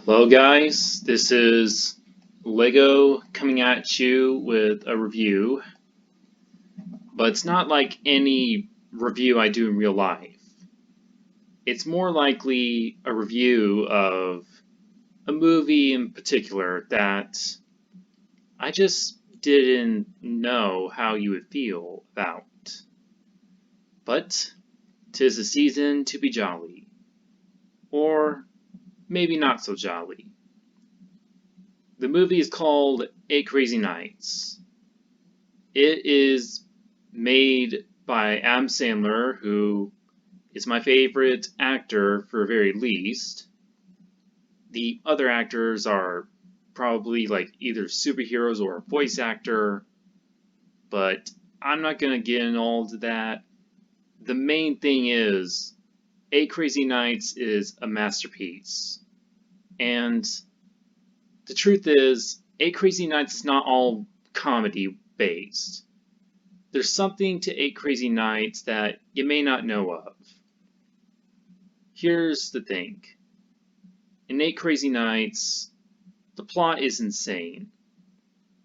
Hello, guys. This is Lego coming at you with a review, but it's not like any review I do in real life. It's more likely a review of a movie in particular that I just didn't know how you would feel about. But 'tis the season to be jolly, or maybe not so jolly. The movie is called Eight Crazy Nights. It is made by Adam Sandler, who is my favorite actor for the very least. The other actors are probably like either superheroes or a voice actor, but I'm not going to get into all of that. The main thing is, Eight Crazy Nights is a masterpiece. And the truth is, Eight Crazy Nights is not all comedy based. There's something to Eight Crazy Nights that you may not know of. Here's the thing. In Eight Crazy Nights, the plot is insane.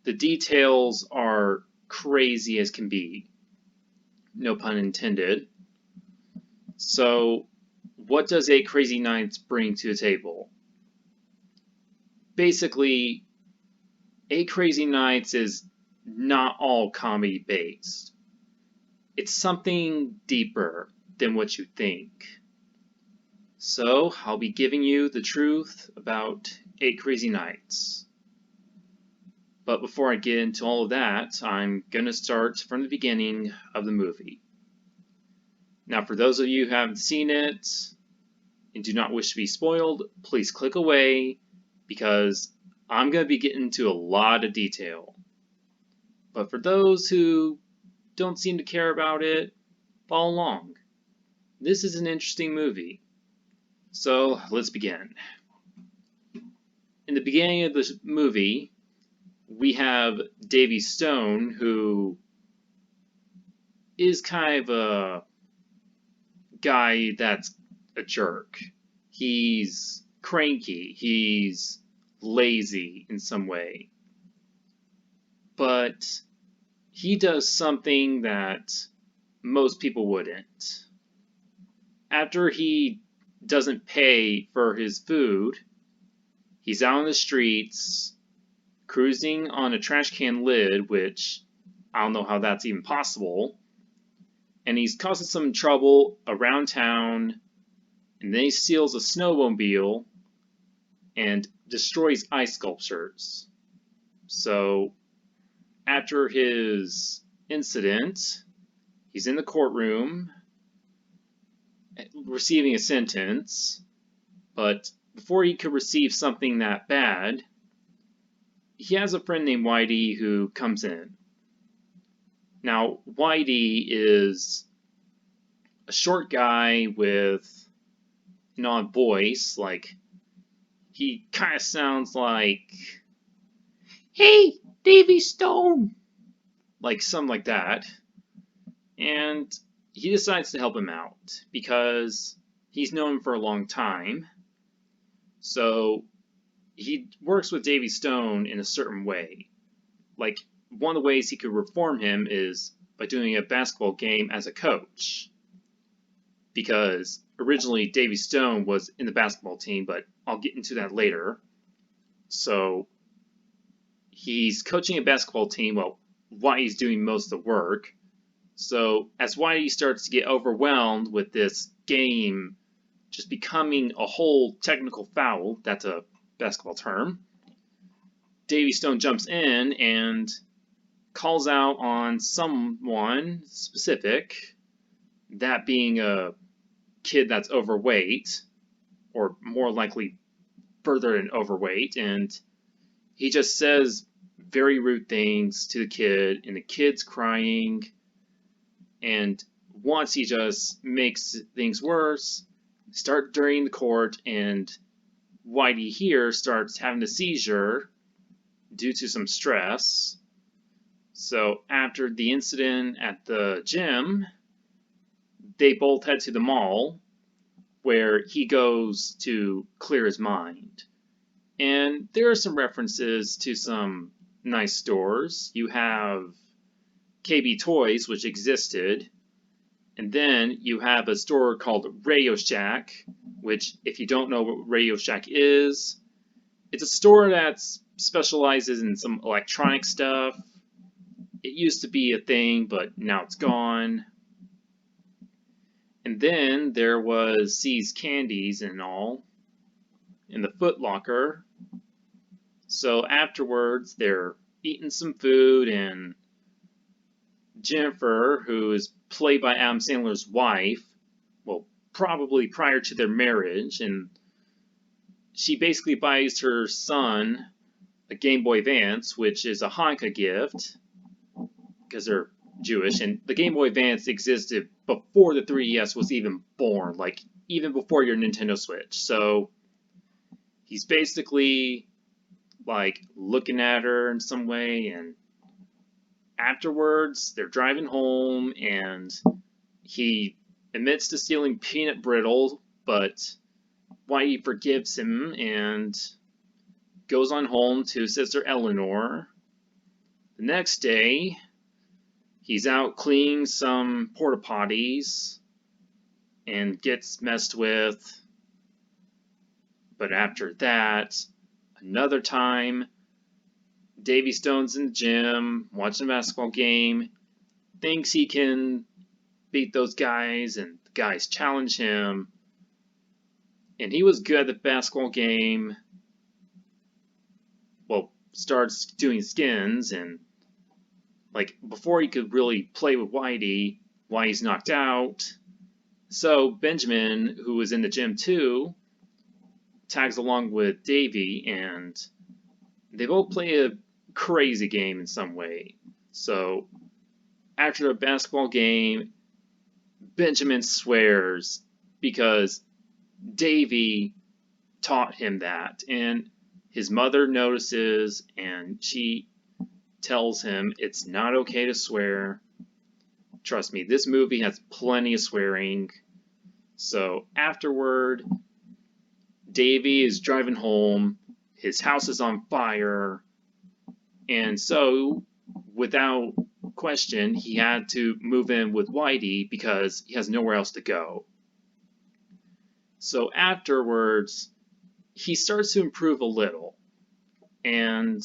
The details are crazy as can be. No pun intended. So, what does Eight Crazy Nights bring to the table? Basically, Eight Crazy Nights is not all comedy based. It's something deeper than what you think. So, I'll be giving you the truth about Eight Crazy Nights. But before I get into all of that, I'm going to start from the beginning of the movie. Now, for those of you who haven't seen it and do not wish to be spoiled, please click away because I'm going to be getting into a lot of detail. But for those who don't seem to care about it, follow along. This is an interesting movie. So, let's begin. In the beginning of the movie, we have Davy Stone, who is kind of a guy that's a jerk. He's cranky, he's lazy in some way. But he does something that most people wouldn't. After he doesn't pay for his food, he's out on the streets, cruising on a trash can lid, which I don't know how that's even possible, and he's causing some trouble around town, and then he steals a snowmobile and destroys ice sculptures. So, after his incident, he's in the courtroom, receiving a sentence, but before he could receive something that bad, he has a friend named Whitey who comes in. Now, Whitey is a short guy with an odd voice, like, he kind of sounds like, "Hey, Davy Stone!" Like, something like that. And he decides to help him out because he's known him for a long time. So he works with Davy Stone in a certain way. Like, one of the ways he could reform him is by doing a basketball game as a coach. Because originally Davy Stone was in the basketball team, but I'll get into that later. So he's coaching a basketball team while Whitey's doing most of the work. So as Whitey starts to get overwhelmed with this game just becoming a whole technical foul, that's a basketball term, Davy Stone jumps in and calls out on someone specific, that being a kid that's overweight, or more likely further than overweight, and he just says very rude things to the kid, and the kid's crying, and once he just makes things worse, start during the court, and Whitey here starts having a seizure due to some stress. So after the incident at the gym, they both head to the mall where he goes to clear his mind. And there are some references to some nice stores. You have KB Toys, which existed, and then you have a store called Radio Shack, which, if you don't know what Radio Shack is, it's a store that specializes in some electronic stuff. It used to be a thing, but now it's gone. And then there was See's Candies and all in the Foot Locker. So afterwards, they're eating some food, and Jennifer, who is played by Adam Sandler's wife, well, probably prior to their marriage, and she basically buys her son a Game Boy Advance, which is a Hanukkah gift, because they're Jewish, and the Game Boy Advance existed before the 3DS was even born, like even before your Nintendo Switch. So he's basically like looking at her in some way, and afterwards they're driving home and he admits to stealing peanut brittle, but Whitey forgives him and goes on home to Sister Eleanor. The next day, he's out cleaning some porta potties and gets messed with. But after that, another time, Davy Stone's in the gym, watching a basketball game, thinks he can beat those guys, and the guys challenge him. And he was good at the basketball game. Well, starts doing skins, and like before he could really play with Whitey, Whitey's knocked out. So Benjamin, who was in the gym too, tags along with Davy, and they both play a crazy game in some way. So after a basketball game, Benjamin swears because Davy taught him that, and his mother notices, and she tells him it's not okay to swear. Trust me, this movie has plenty of swearing. So afterward, Davy is driving home, his house is on fire, and so, without question, he had to move in with Whitey because he has nowhere else to go. So afterwards, he starts to improve a little, and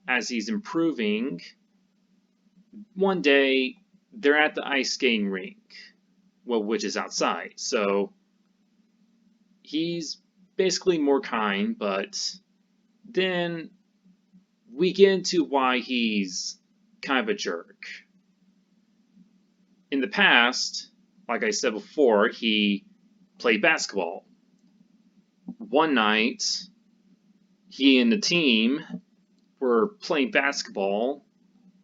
as he's improving, one day they're at the ice skating rink, well, which is outside. So he's basically more kind, but then we get into why he's kind of a jerk. In the past, like I said before, he played basketball. One night, he and the team were playing basketball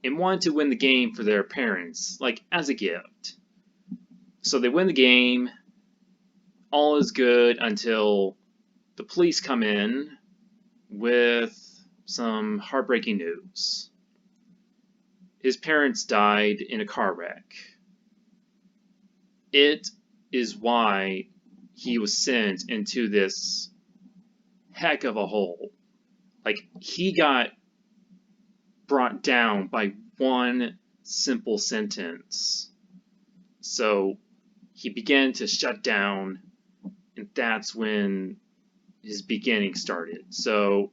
and wanted to win the game for their parents, like as a gift. So they win the game, all is good until the police come in with some heartbreaking news. His parents died in a car wreck. It is why he was sent into this heck of a hole. Like, he got brought down by one simple sentence. So he began to shut down, and that's when his beginning started. So,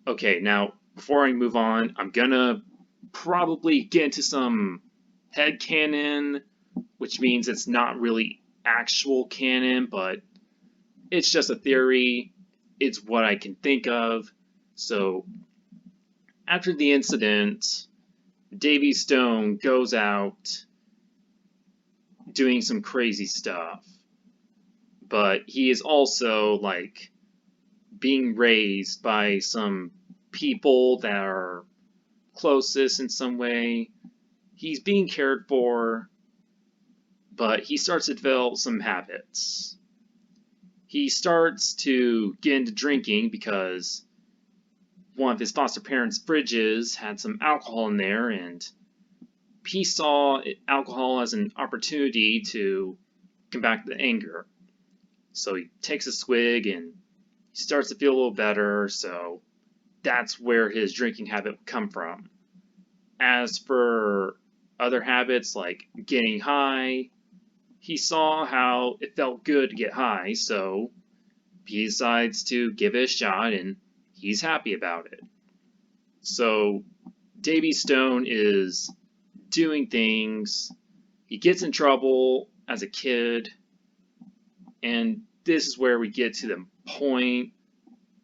okay, now before I move on, I'm gonna probably get into some headcanon, which means it's not really actual canon, but it's just a theory. It's what I can think of. So, after the incident, Davy Stone goes out doing some crazy stuff. But he is also, like, being raised by some people that are closest in some way. He's being cared for, but he starts to develop some habits. He starts to get into drinking because one of his foster parents' fridges had some alcohol in there, and he saw alcohol as an opportunity to combat the anger. So he takes a swig and he he starts to feel a little better, so that's where his drinking habit would come from. As for other habits like getting high, he saw how it felt good to get high, so he decides to give it a shot and he's happy about it. So Davy Stone is doing things. He gets in trouble as a kid, and this is where we get to the point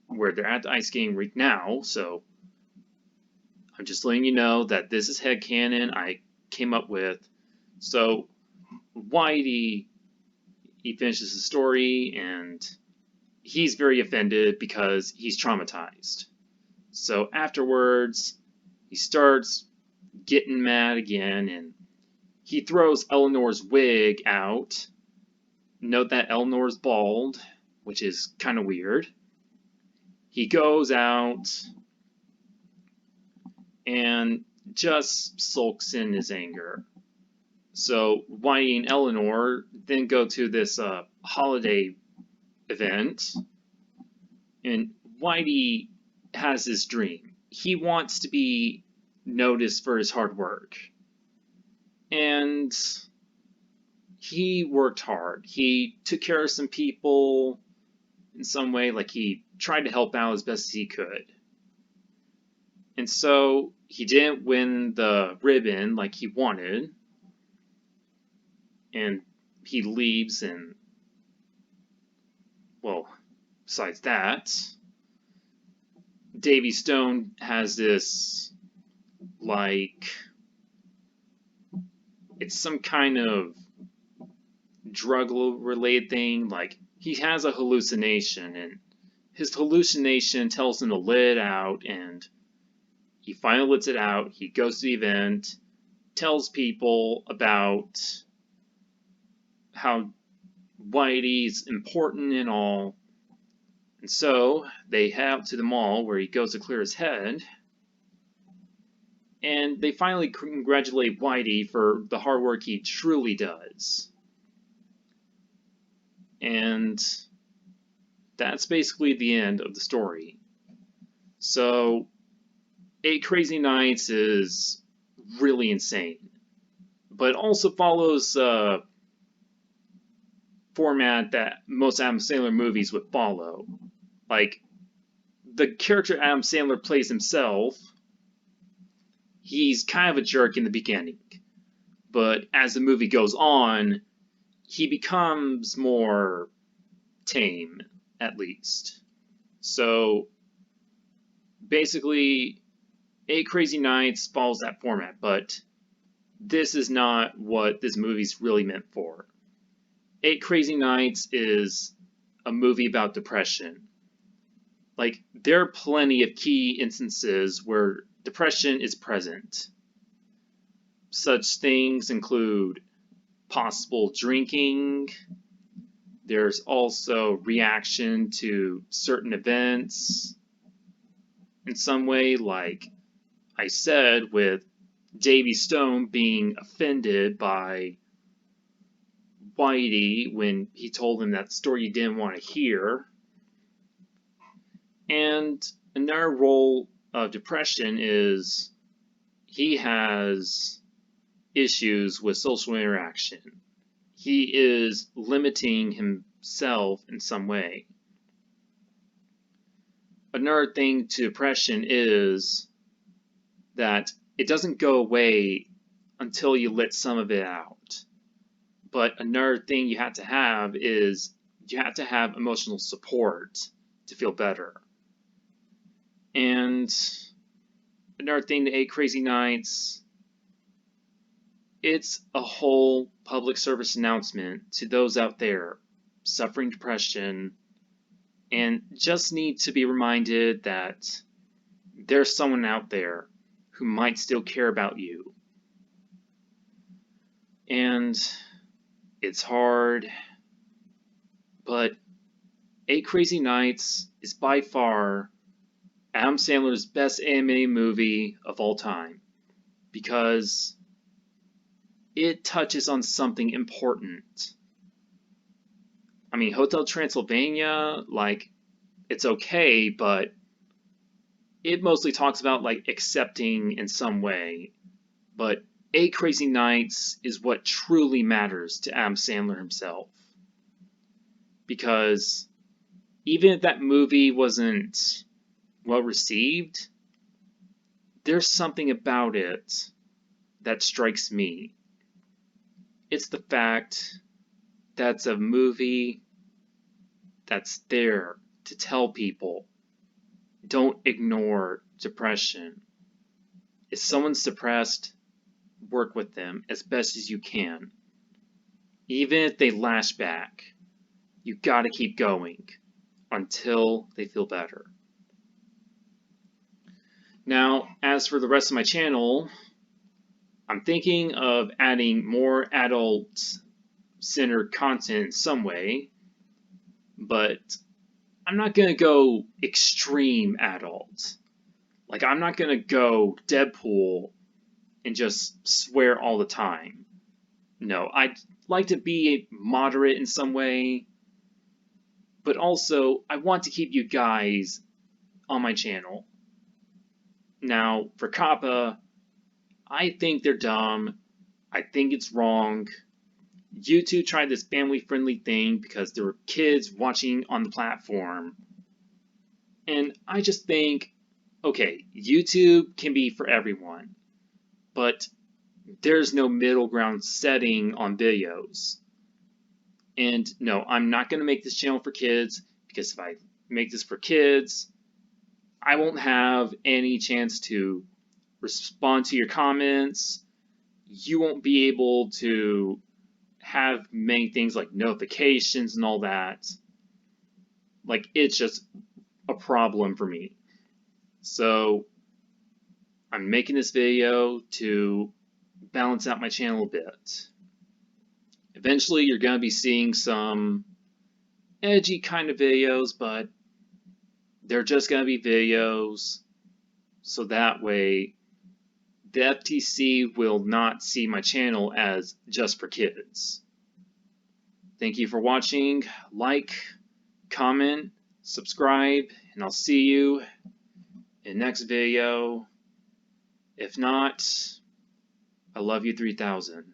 where they're at the ice skating rink now. So I'm just letting you know that this is headcanon I came up with. So Whitey, he finishes the story and he's very offended because he's traumatized. So afterwards, he starts getting mad again and he throws Eleanor's wig out. Note that Eleanor's bald, which is kind of weird. He goes out and just sulks in his anger. So Whitey and Eleanor then go to this holiday event, and Whitey has this dream. He wants to be noticed for his hard work. And he worked hard. He took care of some people in some way, like he tried to help out as best as he could. And so he didn't win the ribbon like he wanted. And he leaves, and well, besides that, Davy Stone has this, like, it's some kind of drug-related thing. Like, he has a hallucination, and his hallucination tells him to let it out, and he finally lets it out. He goes to the event, tells people about how Whitey's important and all. And so they head out to the mall where he goes to clear his head. And they finally congratulate Whitey for the hard work he truly does. And that's basically the end of the story. So 8 Crazy Nights is really insane. But it also follows a format that most Adam Sandler movies would follow. Like, the character Adam Sandler plays himself, he's kind of a jerk in the beginning. But as the movie goes on, he becomes more tame, at least. So, basically, 8 Crazy Nights follows that format, but this is not what this movie's really meant for. 8 Crazy Nights is a movie about depression. Like, there are plenty of key instances where depression is present. Such things include possible drinking. There's also reaction to certain events in some way, like I said, with Davy Stone being offended by Whitey when he told him that story he didn't want to hear. And another role of depression is he has issues with social interaction. He is limiting himself in some way. Another thing to depression is that it doesn't go away until you let some of it out. But another thing you have to have is you have to have emotional support to feel better. And another thing, the 8 Crazy Nights, it's a whole public service announcement to those out there suffering depression and just need to be reminded that there's someone out there who might still care about you. And it's hard, but 8 Crazy Nights is by far Adam Sandler's best animated movie of all time because it touches on something important. I mean, Hotel Transylvania, like, it's okay, but it mostly talks about like accepting in some way. But 8 Crazy Nights is what truly matters to Adam Sandler himself. Because even if that movie wasn't well received, there's something about it that strikes me. It's the fact that it's a movie that's there to tell people don't ignore depression. If someone's depressed, work with them as best as you can. Even if they lash back, you gotta keep going until they feel better. Now, as for the rest of my channel, I'm thinking of adding more adult-centered content in some way, but I'm not gonna go extreme adult. Like, I'm not gonna go Deadpool and just swear all the time. No, I'd like to be moderate in some way, but also I want to keep you guys on my channel. Now, for COPPA, I think they're dumb. I think it's wrong. YouTube tried this family-friendly thing because there were kids watching on the platform. And I just think, okay, YouTube can be for everyone, but there's no middle ground setting on videos. And no, I'm not going to make this channel for kids, because if I make this for kids, I won't have any chance to respond to your comments. You won't be able to have many things like notifications and all that. Like, it's just a problem for me. So I'm making this video to balance out my channel a bit. Eventually you're going to be seeing some edgy kind of videos, but they're just going to be videos, so that way the FTC will not see my channel as just for kids. Thank you for watching. Like, comment, subscribe, and I'll see you in the next video. If not, I love you 3000.